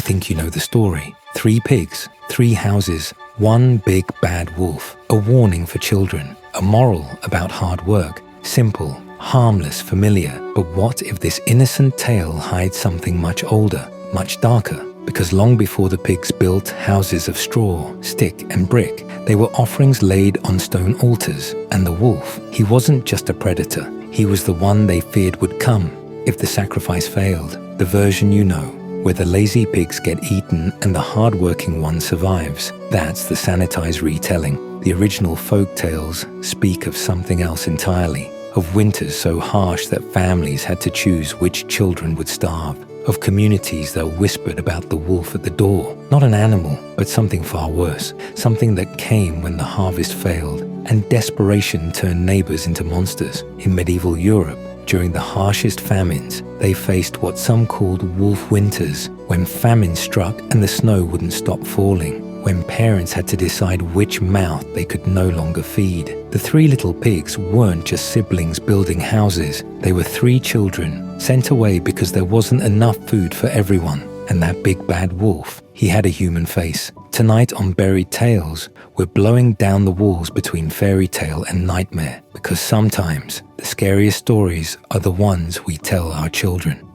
think you know the story. 3 pigs, 3 houses, 1 big bad wolf. A warning for children, a moral about hard work. Simple, harmless, familiar. But what if this innocent tale hides something much older, much darker? Because long before the pigs built houses of straw, stick and brick, they were offerings laid on stone altars. And the wolf, he wasn't just a predator. He was the one they feared would come if the sacrifice failed. The version you know, where the lazy pigs get eaten and the hard-working one survives. That's the sanitized retelling. The original folk tales speak of something else entirely. Of winters so harsh that families had to choose which children would starve. Of communities that whispered about the wolf at the door. Not an animal, but something far worse. Something that came when the harvest failed. And desperation turned neighbors into monsters. In medieval Europe, during the harshest famines, they faced what some called wolf winters, when famine struck and the snow wouldn't stop falling. When parents had to decide which mouth they could no longer feed. The 3 little pigs weren't just siblings building houses. They were 3 children, sent away because there wasn't enough food for everyone. And that big bad wolf, he had a human face. Tonight on Buried Tales, we're blowing down the walls between fairy tale and nightmare, because sometimes the scariest stories are the ones we tell our children.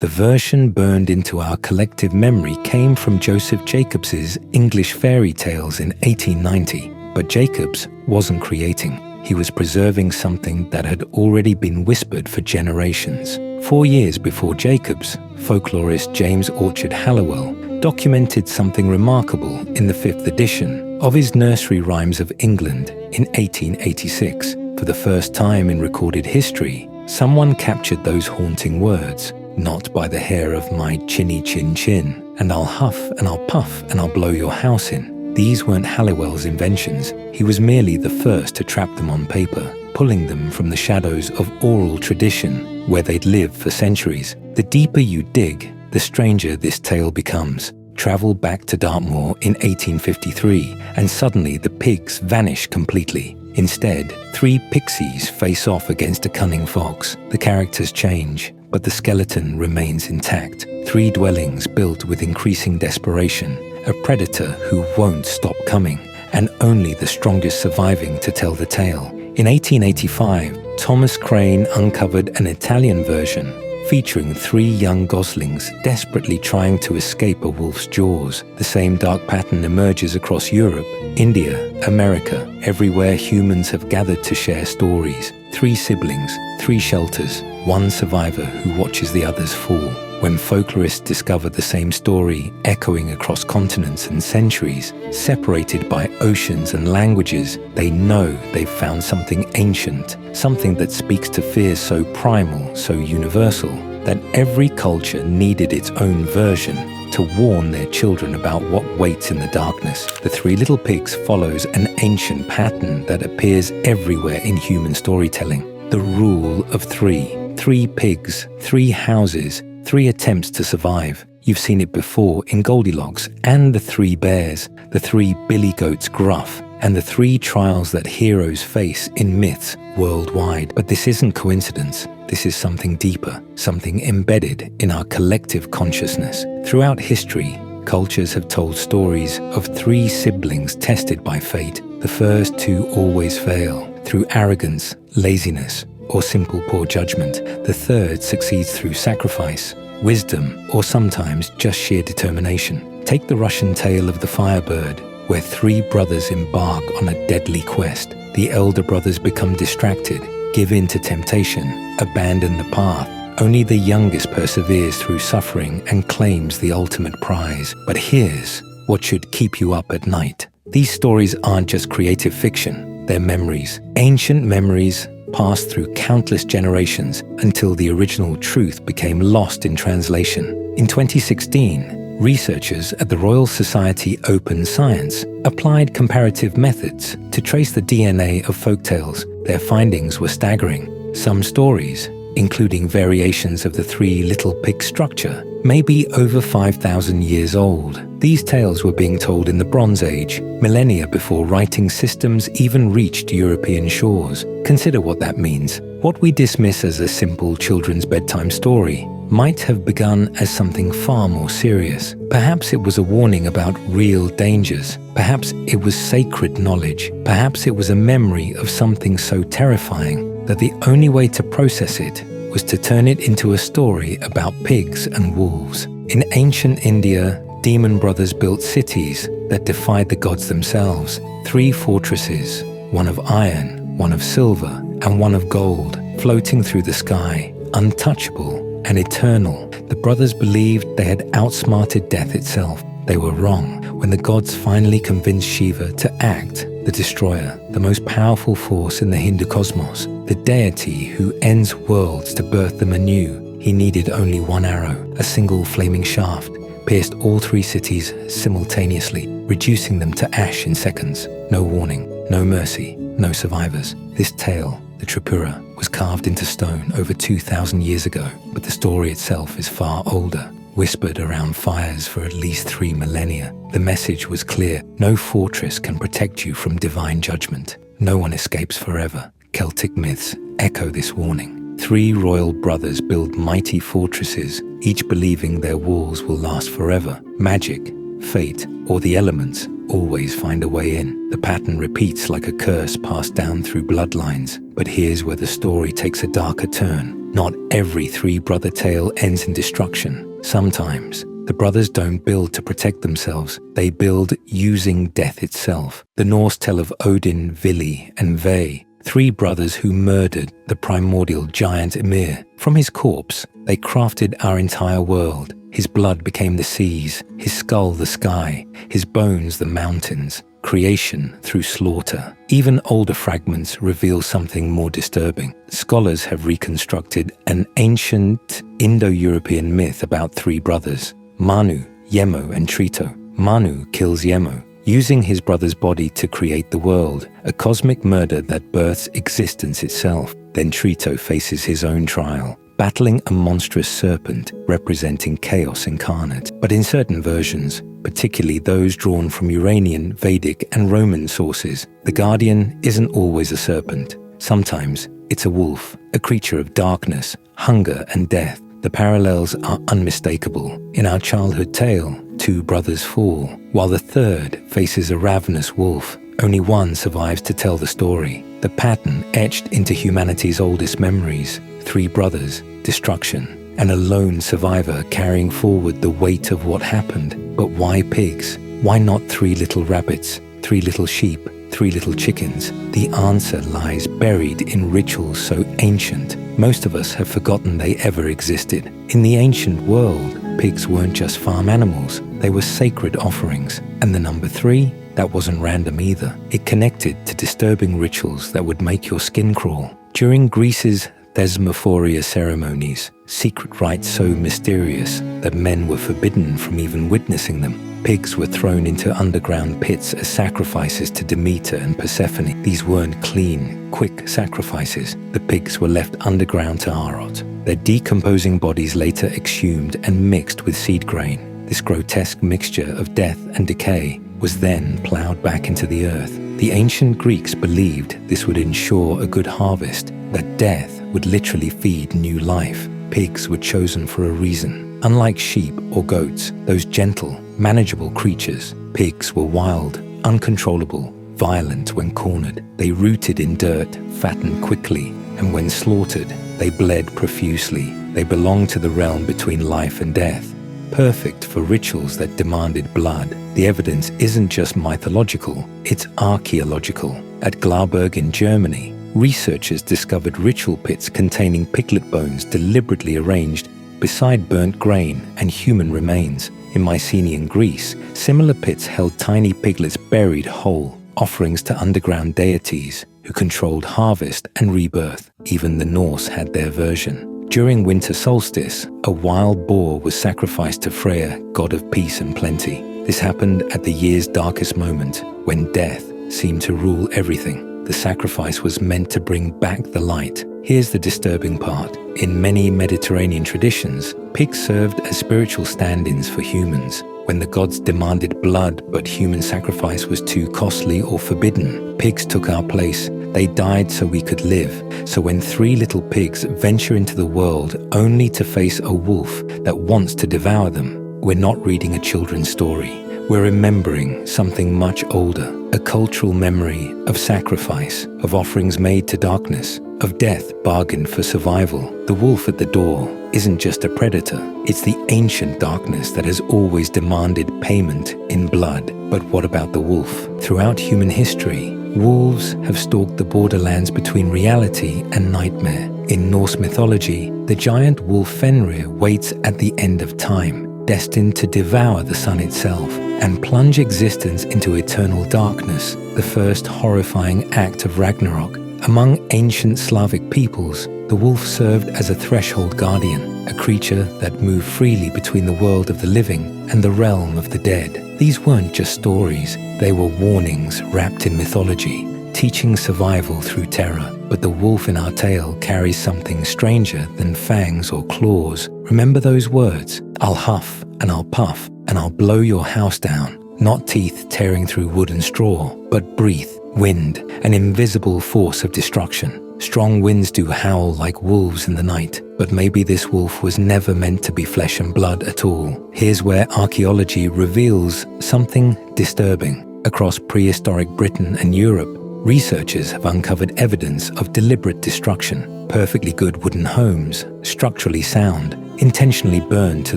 The version burned into our collective memory came from Joseph Jacobs's English fairy tales in 1890. But Jacobs wasn't creating. He was preserving something that had already been whispered for generations. 4 years before Jacobs, folklorist James Orchard Halliwell documented something remarkable in the 5th edition of his Nursery Rhymes of England in 1886. For the first time in recorded history, someone captured those haunting words. Not by the hair of my chinny chin chin, and I'll huff and I'll puff and I'll blow your house in. These weren't Halliwell's inventions. He was merely the first to trap them on paper, pulling them from the shadows of oral tradition, where they'd lived for centuries. The deeper you dig, the stranger this tale becomes. Travel back to Dartmoor in 1853, and suddenly the pigs vanish completely. Instead, 3 pixies face off against a cunning fox. The characters change, but the skeleton remains intact. 3 dwellings built with increasing desperation, a predator who won't stop coming, and only the strongest surviving to tell the tale. In 1885, Thomas Crane uncovered an Italian version featuring 3 young goslings desperately trying to escape a wolf's jaws. The same dark pattern emerges across Europe, India, America. Everywhere humans have gathered to share stories. 3 siblings, 3 shelters, 1 survivor who watches the others fall. When folklorists discover the same story echoing across continents and centuries, separated by oceans and languages, they know they've found something ancient, something that speaks to fears so primal, so universal, that every culture needed its own version to warn their children about what waits in the darkness. The 3 Little Pigs follows an ancient pattern that appears everywhere in human storytelling. The rule of 3. 3 pigs, 3 houses, 3 attempts to survive. You've seen it before in Goldilocks and the 3 bears, the 3 billy goats gruff, and the 3 trials that heroes face in myths worldwide. But this isn't coincidence. This is something deeper, something embedded in our collective consciousness. Throughout history, cultures have told stories of 3 siblings tested by fate. The first 2 always fail through arrogance, laziness, or simple poor judgment. The third succeeds through sacrifice, wisdom, or sometimes just sheer determination. Take the Russian tale of the Firebird, where 3 brothers embark on a deadly quest. The elder brothers become distracted, give in to temptation, abandon the path. Only the youngest perseveres through suffering and claims the ultimate prize. But here's what should keep you up at night. These stories aren't just creative fiction, they're memories. Ancient memories passed through countless generations until the original truth became lost in translation. In 2016, researchers at the Royal Society Open Science applied comparative methods to trace the DNA of folktales. Their findings were staggering. Some stories, including variations of the 3 Little Pig structure, may be over 5,000 years old. These tales were being told in the Bronze Age, millennia before writing systems even reached European shores. Consider what that means. What we dismiss as a simple children's bedtime story might have begun as something far more serious. Perhaps it was a warning about real dangers. Perhaps it was sacred knowledge. Perhaps it was a memory of something so terrifying that the only way to process it was to turn it into a story about pigs and wolves. In ancient India, demon brothers built cities that defied the gods themselves. 3 fortresses, one of iron, one of silver, and one of gold, floating through the sky, untouchable and eternal. The brothers believed they had outsmarted death itself. They were wrong. When the gods finally convinced Shiva to act, the destroyer, the most powerful force in the Hindu cosmos, the deity who ends worlds to birth them anew, he needed only one arrow, a single flaming shaft, pierced all 3 cities simultaneously, reducing them to ash in seconds. No warning, no mercy, no survivors. This tale, the Tripura, was carved into stone over 2,000 years ago, but the story itself is far older, whispered around fires for at least 3 millennia. The message was clear: no fortress can protect you from divine judgment. No one escapes forever. Celtic myths echo this warning. 3 royal brothers build mighty fortresses, each believing their walls will last forever. Magic, fate, or the elements always find a way in. The pattern repeats like a curse passed down through bloodlines. But here's where the story takes a darker turn. Not every 3-brother tale ends in destruction. Sometimes, the brothers don't build to protect themselves. They build using death itself. The Norse tell of Odin, Vili, and Ve, 3 brothers who murdered the primordial giant Ymir. From his corpse, they crafted our entire world. His blood became the seas, his skull the sky, his bones the mountains. Creation through slaughter. Even older fragments reveal something more disturbing. Scholars have reconstructed an ancient Indo-European myth about 3 brothers, Manu, Yemo, and Trito. Manu kills Yemo, using his brother's body to create the world, a cosmic murder that births existence itself. Then Trito faces his own trial, battling a monstrous serpent representing chaos incarnate. But in certain versions, particularly those drawn from Uranian, Vedic, and Roman sources, the guardian isn't always a serpent. Sometimes it's a wolf, a creature of darkness, hunger, and death. The parallels are unmistakable. In our childhood tale, 2 brothers fall, while the 3rd faces a ravenous wolf. Only one survives to tell the story. The pattern etched into humanity's oldest memories: 3 brothers, destruction, and a lone survivor carrying forward the weight of what happened. But why pigs? Why not 3 little rabbits, 3 little sheep, 3 little chickens? The answer lies buried in rituals so ancient, most of us have forgotten they ever existed. In the ancient world, pigs weren't just farm animals, they were sacred offerings. And the number 3? That wasn't random either. It connected to disturbing rituals that would make your skin crawl. During Greece's Thesmophoria ceremonies, secret rites so mysterious that men were forbidden from even witnessing them, pigs were thrown into underground pits as sacrifices to Demeter and Persephone. These weren't clean, quick sacrifices. The pigs were left underground to rot, their decomposing bodies later exhumed and mixed with seed grain. This grotesque mixture of death and decay was then plowed back into the earth. The ancient Greeks believed this would ensure a good harvest, that death would literally feed new life. Pigs were chosen for a reason. Unlike sheep or goats, those gentle, manageable creatures, pigs were wild, uncontrollable, violent when cornered. They rooted in dirt, fattened quickly, and when slaughtered, they bled profusely. They belonged to the realm between life and death, perfect for rituals that demanded blood. The evidence isn't just mythological, it's archaeological. At Glauberg in Germany, researchers discovered ritual pits containing piglet bones deliberately arranged beside burnt grain and human remains. In Mycenaean Greece, similar pits held tiny piglets buried whole, offerings to underground deities who controlled harvest and rebirth. Even the Norse had their version. During winter solstice, a wild boar was sacrificed to Freya, god of peace and plenty. This happened at the year's darkest moment, when death seemed to rule everything. The sacrifice was meant to bring back the light. Here's the disturbing part. In many Mediterranean traditions, pigs served as spiritual stand-ins for humans. When the gods demanded blood but human sacrifice was too costly or forbidden, pigs took our place, They died so we could live. So when three little pigs venture into the world only to face a wolf that wants to devour them, we're not reading a children's story. We're remembering something much older, a cultural memory of sacrifice, of offerings made to darkness, of death bargained for survival. The wolf at the door isn't just a predator, it's the ancient darkness that has always demanded payment in blood. But what about the wolf? Throughout human history, wolves have stalked the borderlands between reality and nightmare. In Norse mythology, the giant wolf Fenrir waits at the end of time, destined to devour the sun itself and plunge existence into eternal darkness, the first horrifying act of Ragnarok. Among ancient Slavic peoples, the wolf served as a threshold guardian, a creature that moved freely between the world of the living and the realm of the dead. These weren't just stories, they were warnings wrapped in mythology, teaching survival through terror. But the wolf in our tale carries something stranger than fangs or claws. Remember those words? I'll huff and I'll puff and I'll blow your house down. Not teeth tearing through wood and straw, but breath, wind, an invisible force of destruction. Strong winds do howl like wolves in the night, but maybe this wolf was never meant to be flesh and blood at all. Here's where archaeology reveals something disturbing. Across prehistoric Britain and Europe, researchers have uncovered evidence of deliberate destruction. Perfectly good wooden homes, structurally sound, intentionally burned to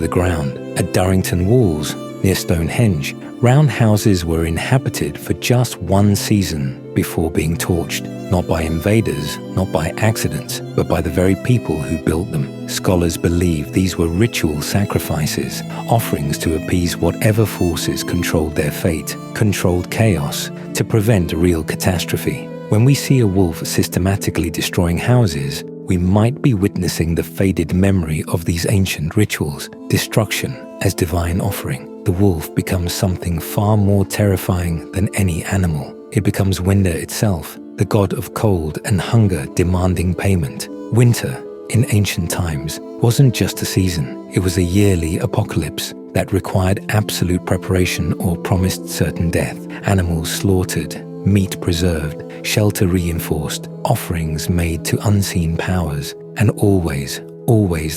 the ground. At Durrington Walls, near Stonehenge, round houses were inhabited for just one season before being torched, not by invaders, not by accidents, but by the very people who built them. Scholars believe these were ritual sacrifices, offerings to appease whatever forces controlled their fate, controlled chaos, to prevent a real catastrophe. When we see a wolf systematically destroying houses, we might be witnessing the faded memory of these ancient rituals, destruction as divine offering. The wolf becomes something far more terrifying than any animal. It becomes winter itself, the god of cold and hunger demanding payment. Winter, in ancient times, wasn't just a season. It was a yearly apocalypse that required absolute preparation or promised certain death. Animals slaughtered, meat preserved, shelter reinforced, offerings made to unseen powers, and always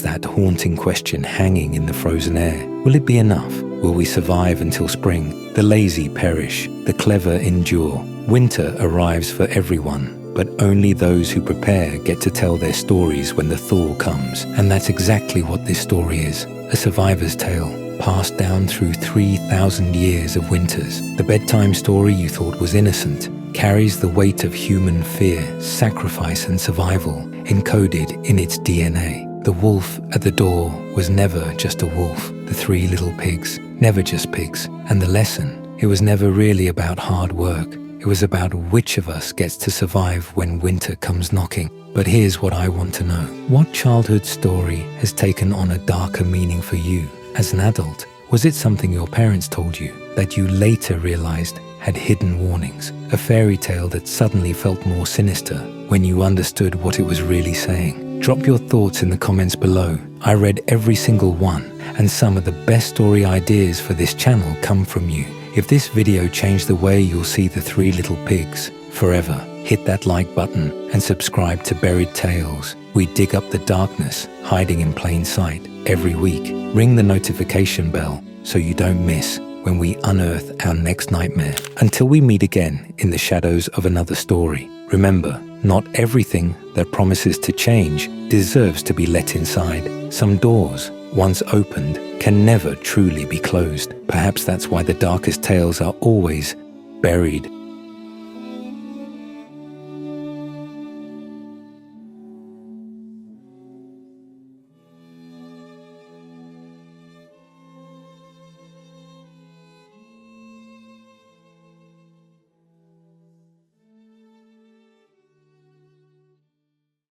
that haunting question hanging in the frozen air. Will it be enough? Will we survive until spring? The lazy perish, the clever endure. Winter arrives for everyone, but only those who prepare get to tell their stories when the thaw comes. And that's exactly what this story is, a survivor's tale, passed down through 3,000 years of winters. The bedtime story you thought was innocent carries the weight of human fear, sacrifice and survival encoded in its DNA. The wolf at the door was never just a wolf. The three little pigs, never just pigs. And the lesson, it was never really about hard work. It was about which of us gets to survive when winter comes knocking. But here's what I want to know. What childhood story has taken on a darker meaning for you as an adult? Was it something your parents told you that you later realized had hidden warnings? A fairy tale that suddenly felt more sinister when you understood what it was really saying? Drop your thoughts in the comments below. I read every single one, and some of the best story ideas for this channel come from you. If this video changed the way you'll see the three little pigs forever, hit that like button and subscribe to Buried Tales. We dig up the darkness hiding in plain sight every week. Ring the notification bell so you don't miss when we unearth our next nightmare. Until we meet again in the shadows of another story, remember, not everything that promises to change deserves to be let inside. Some doors, once opened, can never truly be closed. Perhaps that's why the darkest tales are always buried